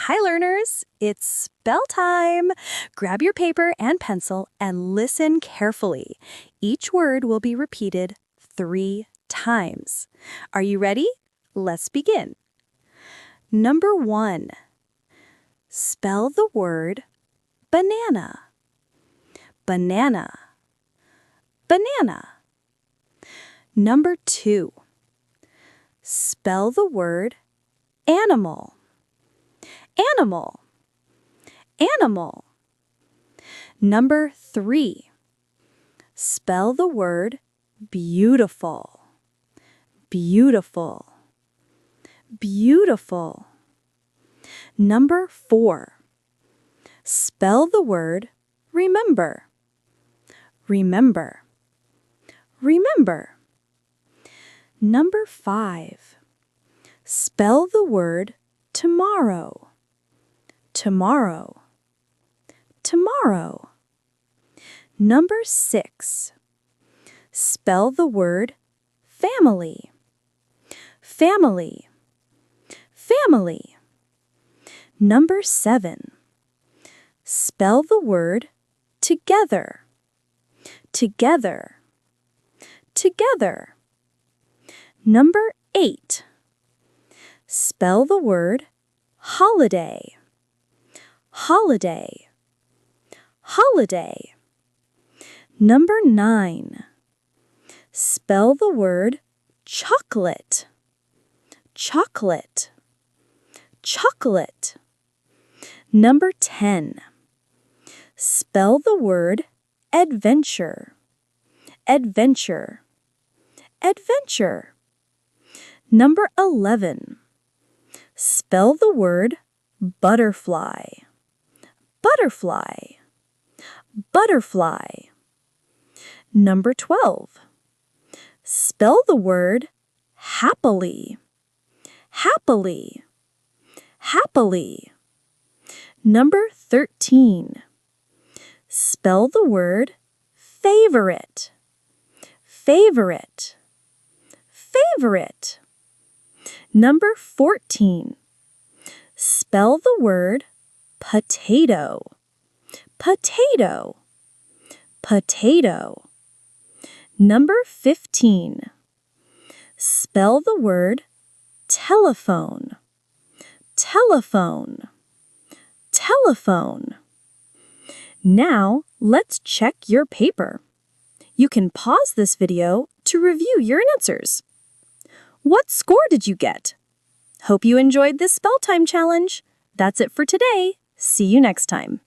Hi, learners! It's spell time! Grab your paper and pencil and listen carefully. Each word will be repeated 3 times. Are you ready? Let's begin. Number 1. Spell the word banana. Banana. Banana. Number 2. Spell the word animal. Animal. Animal. Number 3. Spell the word beautiful. Beautiful. Beautiful. Number 4. Spell the word remember. Remember. Remember. Number 5. Spell the word tomorrow. Tomorrow. Tomorrow. Number 6. Spell the word family. Family. Family. Number 7. Spell the word together. Together. Together. Number 8. Spell the word holiday. Holiday. Holiday. Number 9. Spell the word chocolate. Chocolate. Chocolate. Number 10. Spell the word adventure. Adventure. Adventure. Number 11. Spell the word butterfly. Butterfly. Butterfly. Number 12. Spell the word happily. Happily. Happily. Number 13. Spell the word favorite. Favorite. Favorite. Number 14. Spell the word potato. Potato. Potato. Number 15. Spell the word telephone. Telephone. Telephone. Now, let's check your paper. You can pause this video to review your answers. What score did you get? Hope you enjoyed this spell time challenge. That's it for today. See you next time.